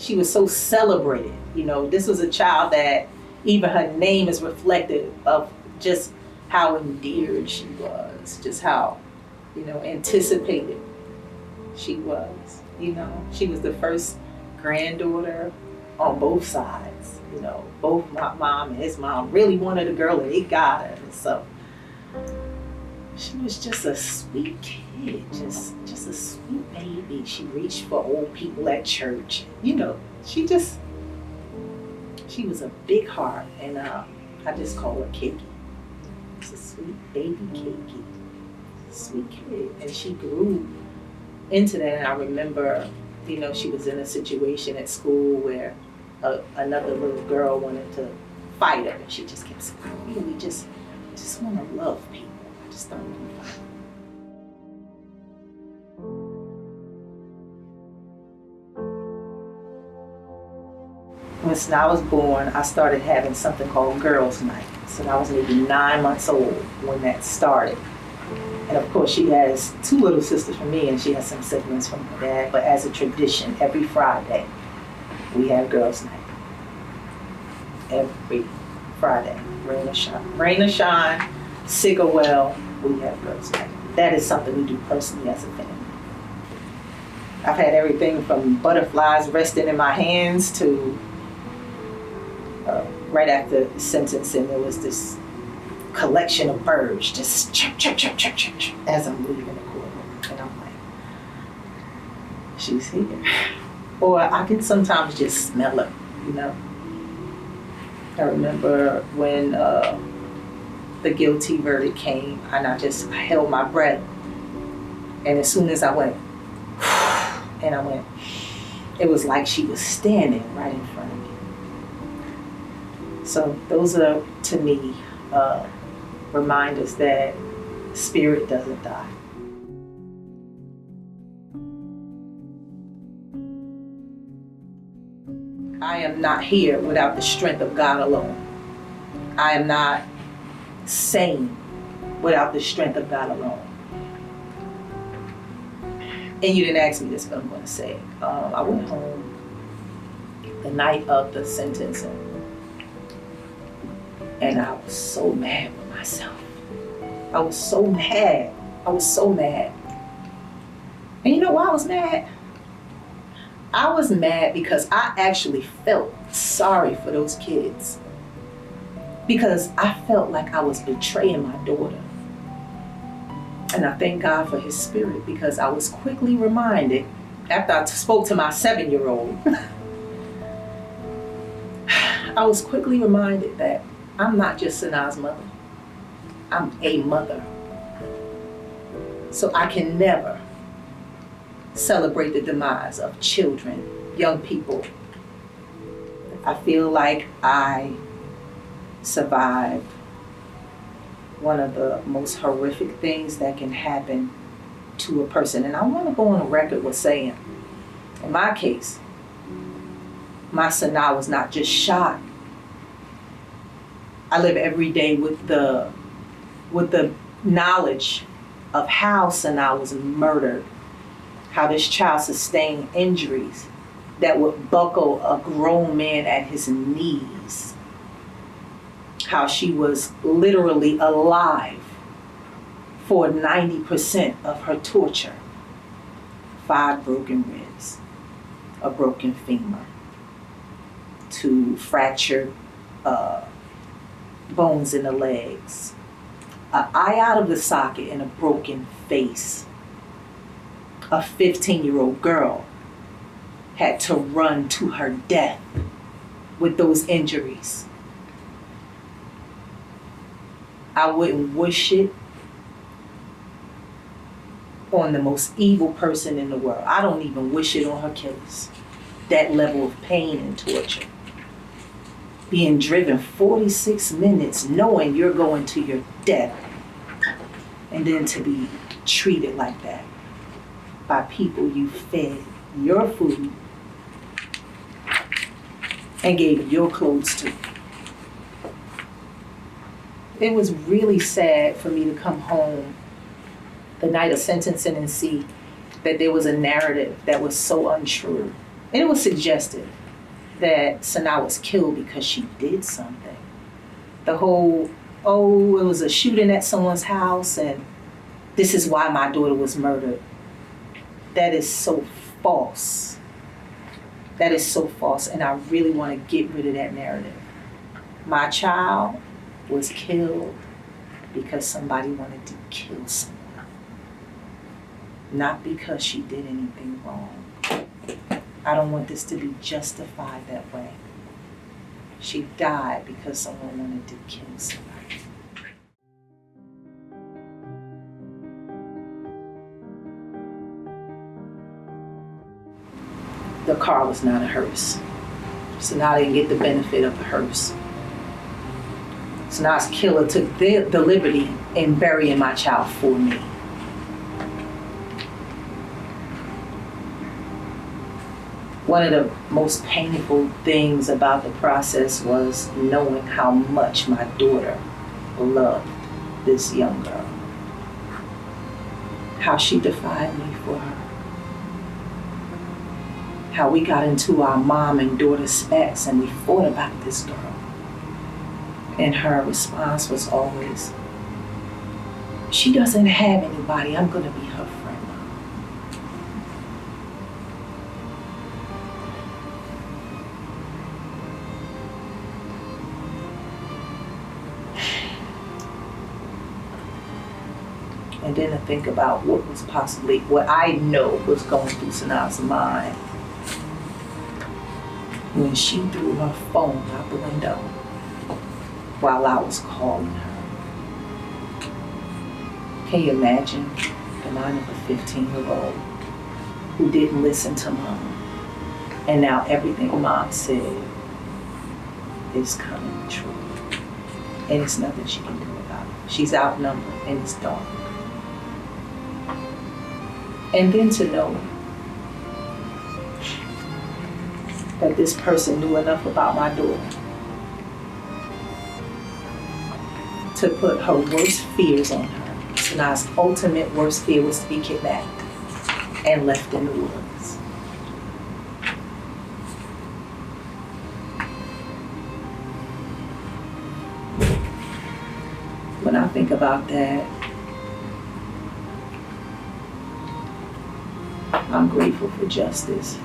she was so celebrated. You know, this was a child that even her name is reflective of just how endeared she was, just how, you know, anticipated she was. You know, she was the first granddaughter on both sides. You know, both my mom and his mom really wanted a girl and they got her. And so she was just a sweet kid, just a sweet baby. She reached for old people at church. You know, she was a big heart, and I just call her Kiki. It's a sweet baby Kiki, sweet kid. And she grew into that, and I remember, you know, she was in a situation at school where another little girl wanted to fight her, and she just kept saying, I really just want to love people. I just don't want to fight. When I was born, I started having something called Girls' Night. So I was maybe 9 months old when that started. And of course, she has 2 little sisters from me, and she has some siblings from her dad. But as a tradition, every Friday, we have Girls' Night. Every Friday, rain or shine, sick or well, we have Girls' Night. That is something we do personally as a family. I've had everything from butterflies resting in my hands to right after sentencing, there was this collection of birds just chirp, chirp, chirp, chirp, chirp, chirp, as I'm leaving the courtroom. And I'm like, she's here. Or I can sometimes just smell her, you know. I remember when the guilty verdict came, and I held my breath. And as soon as I went, it was like she was standing right in front of me. So those are, to me, reminders that spirit doesn't die. I am not here without the strength of God alone. I am not sane without the strength of God alone. And you didn't ask me this, but I'm going to say it. I went home the night of the sentencing, and I was so mad with myself. I was so mad. And you know why I was mad? I was mad because I actually felt sorry for those kids. Because I felt like I was betraying my daughter. And I thank God for his spirit, because I was quickly reminded, after I spoke to my 7-year-old, I was quickly reminded that I'm not just Sanaa's mother. I'm a mother. So I can never celebrate the demise of children, young people. I feel like I survived one of the most horrific things that can happen to a person. And I want to go on a record with saying, in my case, my Sanaa was not just shot. I live every day with the knowledge of how Sanaa was murdered, how this child sustained injuries that would buckle a grown man at his knees, how she was literally alive for 90% of her torture. 5 broken ribs, a broken femur, 2 fractured bones in the legs, an eye out of the socket, and a broken face. A 15-year-old girl had to run to her death with those injuries. I wouldn't wish it on the most evil person in the world. I don't even wish it on her killers. That level of pain and torture. Being driven 46 minutes knowing you're going to your death, and then to be treated like that by people you fed your food and gave your clothes to. It was really sad for me to come home the night of sentencing and see that there was a narrative that was so untrue. And it was suggested that Sanaa was killed because she did something. The whole, oh, it was a shooting at someone's house and this is why my daughter was murdered. That is so false. That is so false, and I really want to get rid of that narrative. My child was killed because somebody wanted to kill someone, not because she did anything wrong. I don't want this to be justified that way. She died because someone wanted to kill somebody. The car was not a hearse. Sanaa didn't get the benefit of the hearse. Sanaa's killer took the liberty in burying my child for me. One of the most painful things about the process was knowing how much my daughter loved this young girl. How she defied me for her. How we got into our mom and daughter spats and we fought about this girl. And her response was always, she doesn't have anybody, I'm gonna be her friend, Mom. And then to think about what I know was going through Sanaa's mind when she threw her phone out the window while I was calling her. Can you imagine the mind of a 15-year-old who didn't listen to Mom, and now everything Mom said is coming true, and it's nothing she can do about it. She's outnumbered and it's dark. And then to know that this person knew enough about my daughter to put her worst fears on her. Sanaa's ultimate worst fear was to be kidnapped and left in the woods. When I think about that, I'm grateful for justice.